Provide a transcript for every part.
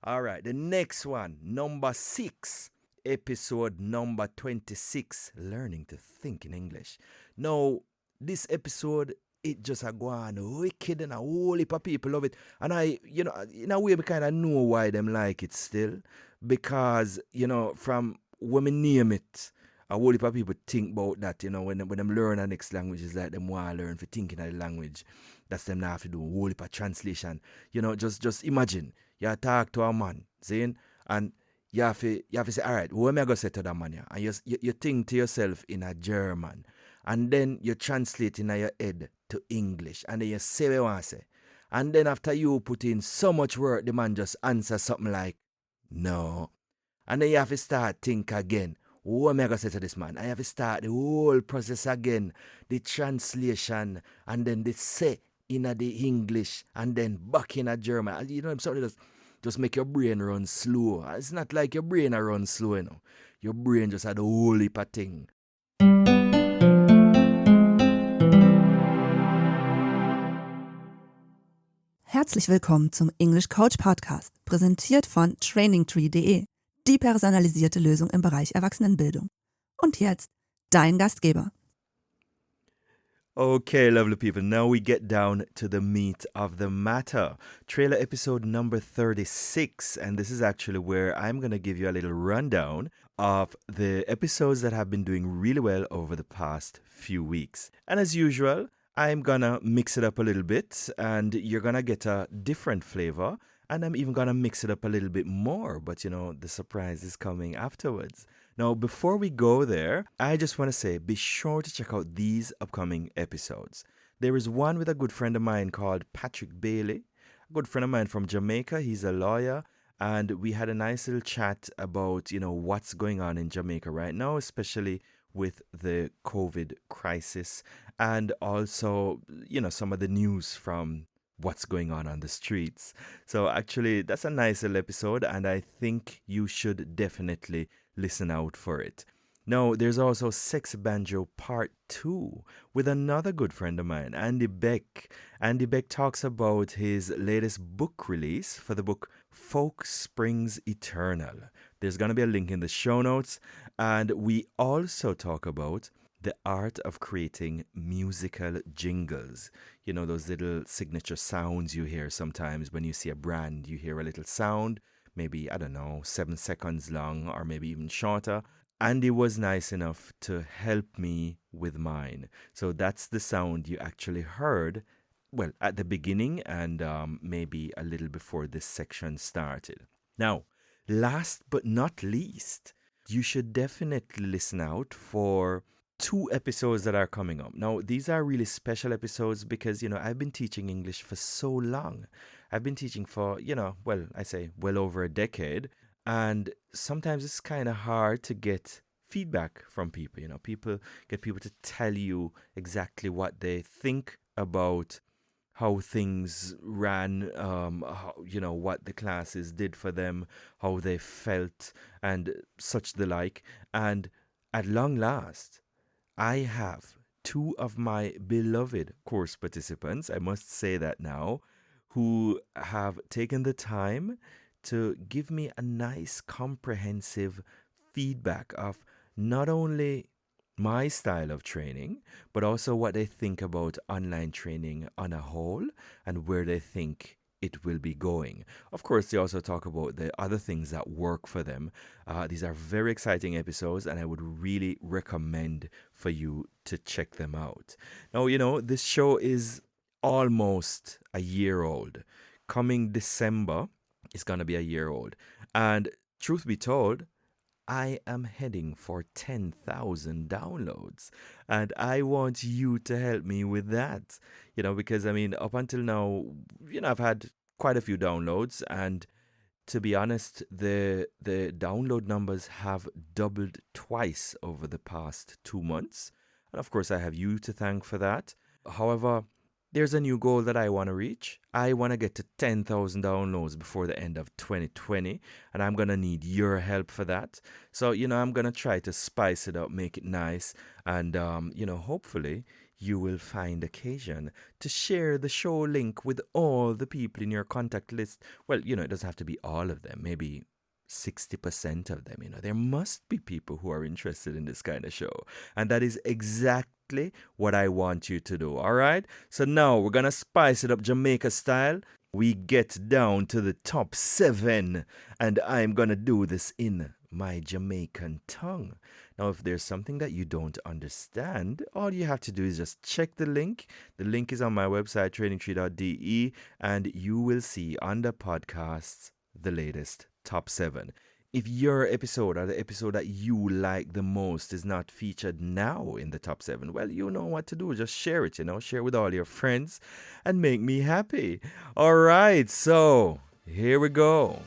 All right, the next one, number 6, episode number 26, Learning to Think in English. Now, this episode, it just a go on wicked and a whole heap of people love it. And in a way, we kind of know why them like it still. Because, from when we name it, a whole heap of people think about that, when them learn a next language, it's like them want to learn for thinking of the language. That's them now have to do a whole heap of translation. Just imagine you talk to a man, saying, and you have to say, all right, what am I going to say to that man? Yeah? And you think to yourself in a German, and then you translate in your head to English, and then you say what you want to say. And then after you put in so much work, the man just answer something like, no. And then you have to start think again. What am I going to say to this man? I have to start the whole process again. The translation, and then the say in the English, and then back in a German. Something just make your brain run slow. It's not like your brain a run slow. Your brain just had a whole heap of thing. Herzlich willkommen zum English Coach Podcast, präsentiert von trainingtree.de, die personalisierte Lösung im Bereich Erwachsenenbildung. Und jetzt dein Gastgeber. Okay, lovely people. Now we get down to the meat of the matter. Trailer episode number 36. And this is actually where I'm going to give you a little rundown of the episodes that have been doing really well over the past few weeks. And as usual, I'm going to mix it up a little bit and you're going to get a different flavor. And I'm even going to mix it up a little bit more. But, the surprise is coming afterwards. Now, before we go there, I just want to say be sure to check out these upcoming episodes. There is one with a good friend of mine called Patrick Bailey, a good friend of mine from Jamaica. He's a lawyer. And we had a nice little chat about, what's going on in Jamaica right now, especially with the COVID crisis and also, some of the news from what's going on the streets. So actually, that's a nice little episode, and I think you should definitely listen out for it. Now, there's also Sex Banjo Part 2 with another good friend of mine, Andy Beck. Andy Beck talks about his latest book release for the book Folk Springs Eternal. There's going to be a link in the show notes. And we also talk about the art of creating musical jingles. Those little signature sounds you hear sometimes when you see a brand. You hear a little sound, maybe, 7 seconds long or maybe even shorter. Andy was nice enough to help me with mine. So that's the sound you actually heard, well, at the beginning and maybe a little before this section started. Now, last but not least, you should definitely listen out for 2 episodes that are coming up. Now, these are really special episodes because, I've been teaching English for so long. I've been teaching for, well over a decade. And sometimes it's kind of hard to get feedback from people. Get people to tell you exactly what they think about how things ran, what the classes did for them, how they felt, and such the like. And at long last, I have 2 of my beloved course participants, I must say that now, who have taken the time to give me a nice comprehensive feedback of not only my style of training, but also what they think about online training on a whole and where they think it will be going. Of course, they also talk about the other things that work for them. These are very exciting episodes, and I would really recommend for you to check them out. Now, this show is almost a year old. Coming December, it's going to be a year old. And truth be told, I am heading for 10,000 downloads. And I want you to help me with that. Because up until now, I've had quite a few downloads. And to be honest, the download numbers have doubled twice over the past 2 months. And of course, I have you to thank for that. However, there's a new goal that I want to reach. I want to get to 10,000 downloads before the end of 2020, and I'm going to need your help for that. So, I'm going to try to spice it up, make it nice, and, hopefully you will find occasion to share the show link with all the people in your contact list. Well, it doesn't have to be all of them, maybe 60% of them. There must be people who are interested in this kind of show. And that is exactly what I want you to do. All right. So now we're going to spice it up Jamaica style. We get down to the top 7, and I'm going to do this in my Jamaican tongue. Now, if there's something that you don't understand, all you have to do is just check the link. The link is on my website, trainingtree.de, and you will see under podcasts the latest top 7. If your episode or the episode that you like the most is not featured now in the top 7, well, you know what to do. Just share it, share it with all your friends and make me happy. All right, so here we go.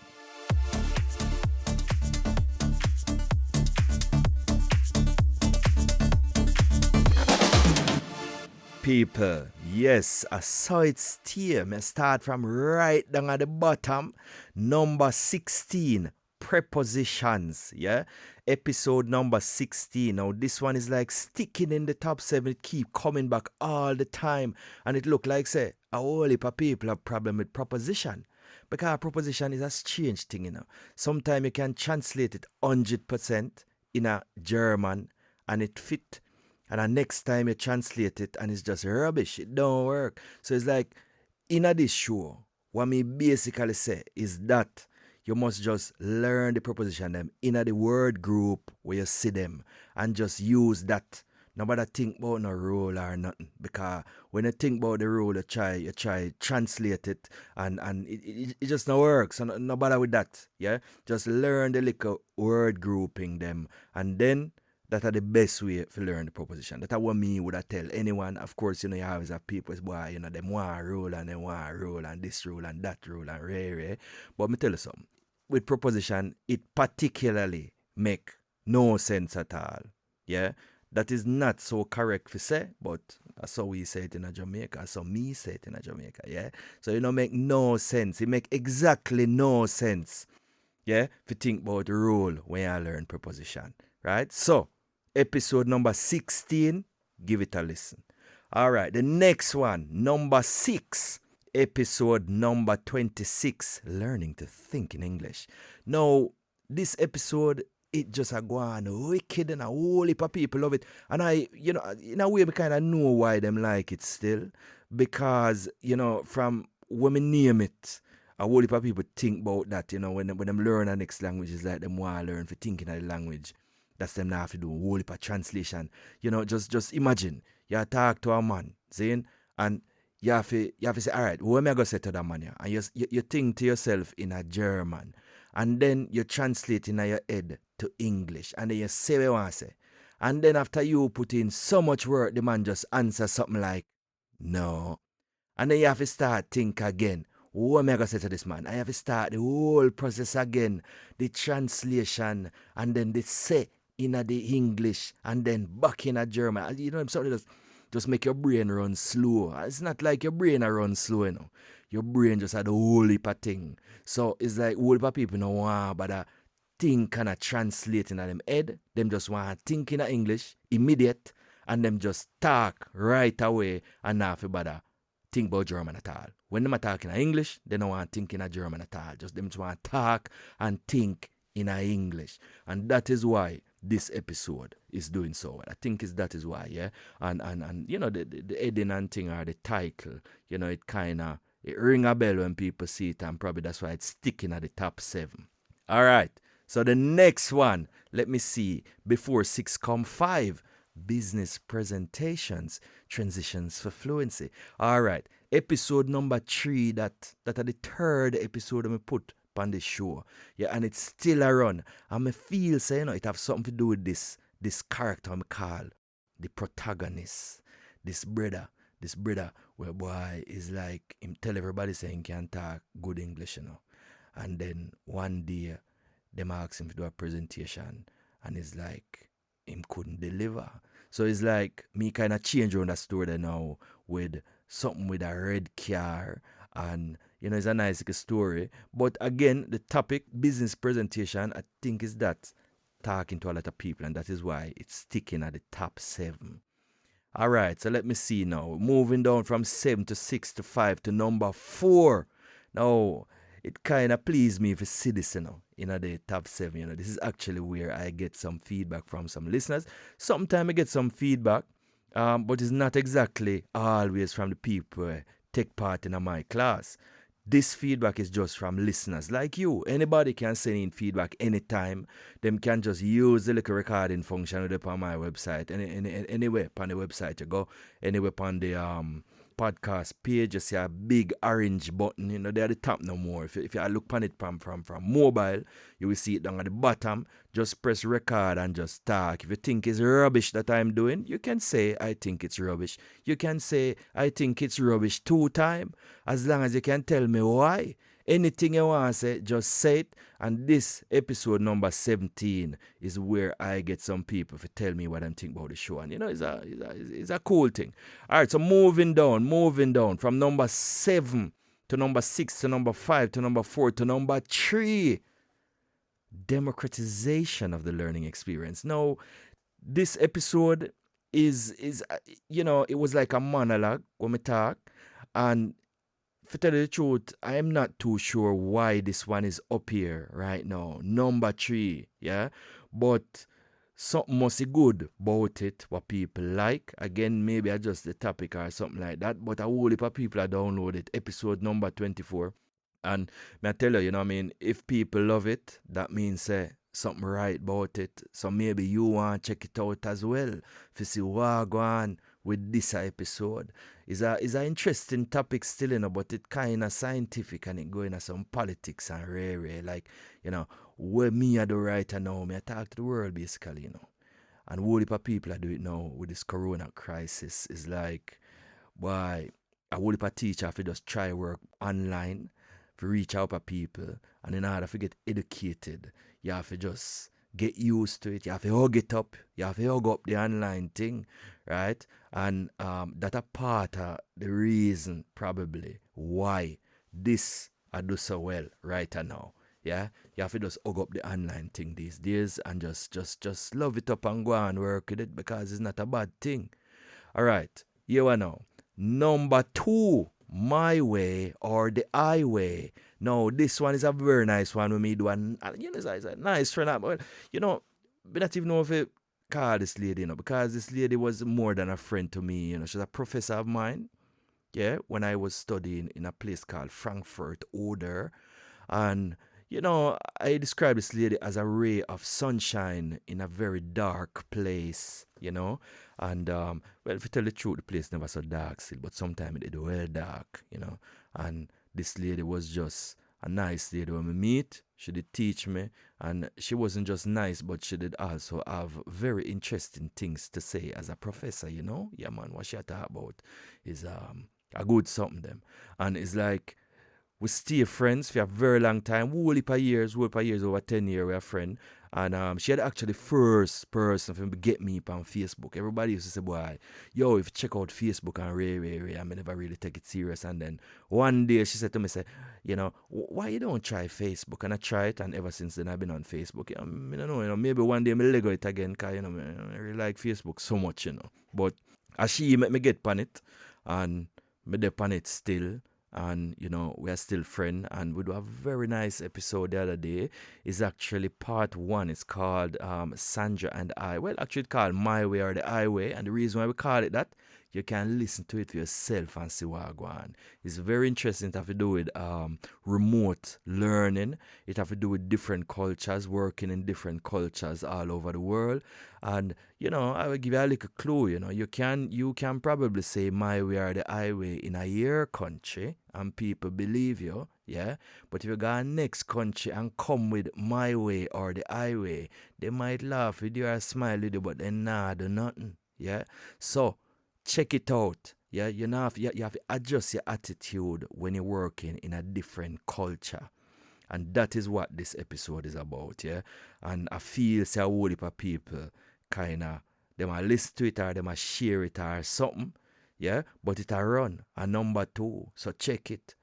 People, yes, I saw it steer. Me start from right down at the bottom. Number 16, prepositions. Yeah, episode number 16. Now this one is like sticking in the top 7. It keep coming back all the time, and it look like say a whole heap of people have problem with proposition. Because proposition is a strange thing, Sometimes you can translate it 100% in a German and it fit. And the next time you translate it and it's just rubbish, it don't work. So it's like, in this show, what me basically say is that you must just learn the preposition them in the word group where you see them and just use that. Nobody think about no rule or nothing. Because when you think about the rule, you try translate it and it just not works. So no bother with that. Yeah? Just learn the little word grouping them, and then that are the best way to learn the proposition. That's what me would tell anyone. Of course, you always have people, boy, them want a rule and they want a rule and this rule and that rule and rare. But me tell you something. With proposition, it particularly make no sense at all. Yeah? That is not so correct to say, but that's how we say it in Jamaica. That's how me say it in Jamaica. Yeah? So make no sense. It make exactly no sense. Yeah? If you think about the rule when you learn preposition. Right? So, episode number 16, give it a listen. All right, the next one, number 6, episode number 26, learning to think in English. Now, this episode, it just a go on wicked and a whole heap of people love it. And I, in a way, I kind of know why them like it still. Because, from when we name it, a whole heap of people think about that, when them learn a next language, it's like them want to learn for thinking of the language. That's them now have to do a whole heap of translation. Just imagine you talk to a man, saying, and you have to say, all right, what am I going to say to that man? And you think to yourself in a German, and then you translate in your head to English, and then you say what you want to say. And then after you put in so much work, the man just answers something like, no. And then you have to start think again. What am I going to say to this man? I have to start the whole process again. The translation, and then the say in the English, and then back in a German. Something just make your brain run slow. It's not like your brain run slow, Your brain just had a whole heap of thing. So it's like whole heap of people don't want but think kind of translate in them head. Them just want to think in English, immediate, and them just talk right away and not for bother think about German at all. When them are talking in English, they don't want to think in German at all. Just them just want to talk and think in English. And that is why this episode is doing so well. I think that is why, yeah. And the heading and thing or the title, it kind of it ring a bell when people see it, and probably that's why it's sticking at the top 7. All right. So the next one, let me see. Before 6 come 5. Business presentations, transitions for fluency. All right. Episode number 3, that are the third episode I put on this show. Yeah, and it's still a run. And I feel say, it have something to do with this character I call the protagonist. This brother where boy is like him tell everybody saying he can talk good English, And then one day them ask him to do a presentation, and it's like him couldn't deliver. So it's like me kind of change around the story now with something with a red car, and it's a nice story. But again, the topic business presentation, I think is that talking to a lot of people, and that is why it's sticking at the top 7. All right, so let me see now. Moving down from 7 to 6 to 5 to number 4. Now, it kind of pleased me if you see this, the top 7. This is actually where I get some feedback from some listeners. Sometimes I get some feedback, but it's not exactly always from the people who take part in my class. This feedback is just from listeners like you. Anybody can send in feedback anytime. Them can just use the little recording function on my website. Anywhere on the website you go, anywhere on the podcast page, you see a big orange button. They're at the top no more. If you look on it from mobile, you will see it down at the bottom. Just press record and just talk. If you think it's rubbish that I'm doing, you can say I think it's rubbish. You can say I think it's rubbish 2 times. As long as you can tell me why. Anything you want to say, just say it. And this episode number 17 is where I get some people to tell me what I'm thinking about the show. And it's a cool thing. All right, so moving down from number 7 to number 6 to number 5 to number 4 to number 3. Democratization of the learning experience. Now, this episode is it was like a monologue when we talk. And to tell you the truth, I'm not too sure why this one is up here right now. Number 3, yeah? But something must be good about it, what people like. Again, maybe I just the topic or something like that. But a whole heap of people are downloaded episode number 24. And may I tell you, if people love it, that means something right about it. So maybe you want to check it out as well to see what go on with this episode. It's a interesting topic still, but it kind of scientific and it go into some politics and rare, like, where me I do right now, me I talk to the world basically, And whole heap of people are doing it now with this corona crisis. Is like, why a whole heap of teacher have to just try work online to reach out to people, and in order to get educated, you have to just get used to it. You have to hug it up. You have to hug up the online thing, right? And that a part of the reason probably why this I do so well right now. Yeah, you have to just hug up the online thing these days and just love it up and go and work with it because it's not a bad thing. All right, here we know. Number 2, my way or the highway. No, this one is a very nice one with me do, and it's a nice friend. But we not even know if it call this lady, because this lady was more than a friend to me. She's a professor of mine. Yeah, when I was studying in a place called Frankfurt Oder, and I describe this lady as a ray of sunshine in a very dark place. And well, if you tell the truth, the place never so dark still, but sometimes it well dark. And this lady was just a nice lady when we meet. She did teach me, and she wasn't just nice, but she did also have very interesting things to say as a professor. Yeah, man, what she talk about is a good something them. And it's like, we stay friends for a very long time, whole heap of years, over 10 years, we're a friend. And she had actually first person to get me on Facebook. Everybody used to say, boy, yo, if you check out Facebook and Ray, I never really take it serious. And then one day she said to me, why you don't try Facebook? And I tried it, and ever since then I've been on Facebook. I don't know, maybe one day I Lego it again, because, I really like Facebook so much. But as she make me get on it, and me dey on it still. And we are still friends, and we do a very nice episode the other day. It's actually part 1. It's called Sandra and I. Well, actually it's called My Way or the Highway, and the reason why we call it that, you can listen to it for yourself and see what go on. It's very interesting. It have to do with remote learning. It have to do with different cultures, working in different cultures all over the world. And I will give you a little clue. You can probably say my way or the highway in your country, and people believe you, yeah. But if you go next country and come with my way or the highway, they might laugh with you or smile with you, but they not do nothing, yeah. So check it out. Yeah, you have to adjust your attitude when you're working in a different culture. And that is what this episode is about, yeah. And I feel say a whole heap of people kind of, they might listen to it or they might share it or something, yeah. But it a run a number 2, so check it.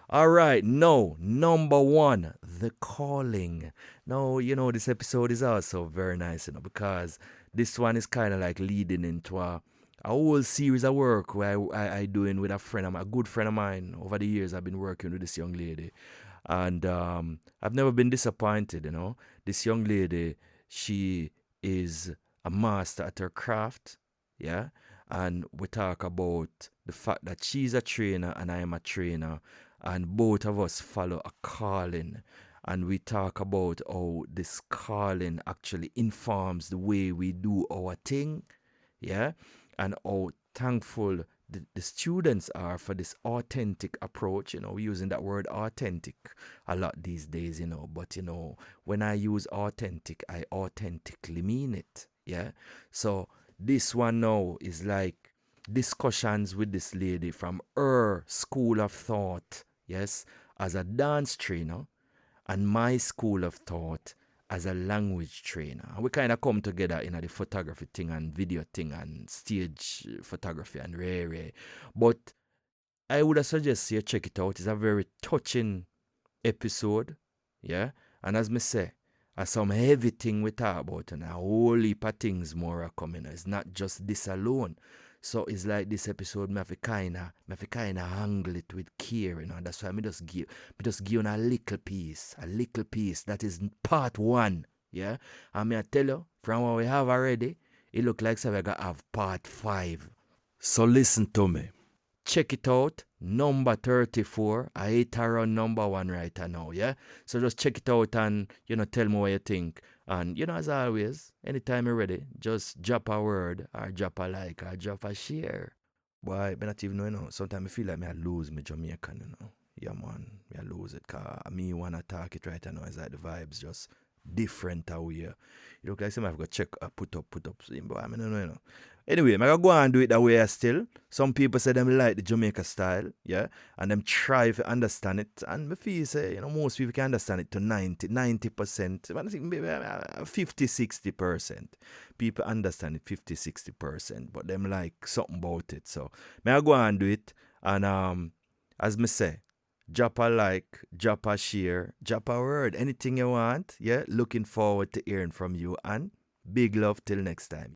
All right, now number 1, the calling. Now this episode is also very nice, because this one is kind of like leading into a a whole series of work where I doing with a friend, a good friend of mine. Over the years, I've been working with this young lady, and I've never been disappointed. This young lady, she is a master at her craft, yeah. And we talk about the fact that she's a trainer and I am a trainer, and both of us follow a calling. And we talk about how this calling actually informs the way we do our thing, yeah, and how thankful the students are for this authentic approach. We're using that word authentic a lot these days, but when I use authentic, I authentically mean it, yeah. So this one now is like discussions with this lady from her school of thought, yes, as a dance trainer, and my school of thought as a language trainer. And we kind of come together in the photography thing and video thing and stage photography and rare. But I would suggest you check it out. It's a very touching episode. Yeah. And as me say, some heavy thing we talk about and a whole heap of things more are coming. It's not just this alone. So it's like this episode, me have to kinda handle it with care, That's why me just give you a little piece. That is part one, yeah. And me I tell you, from what we have already, it look like so we gonna have part 5. So listen to me. Check it out. Number 34. I hit around number 1 right now, yeah? So just check it out and, tell me what you think. And, as always, anytime you're ready, just drop a word or drop a like or drop a share. Boy, I not even know. Sometimes I feel like I lose my Jamaican. Yeah, man. I lose it. Because me want to talk it right now. It's like the vibes just different out here. You look like somebody have got check, put up. Boy, I don't know. Anyway, I'm going to go and do it that way still. Some people say them like the Jamaica style, yeah, and them try to understand it. And I feel say, most people can understand it to 90%. I think maybe 50-60%. People understand it 50-60%, but them like something about it. So, I go and do it. And as me say, drop a like, drop a share, drop a word, anything you want. Yeah, looking forward to hearing from you. And big love till next time.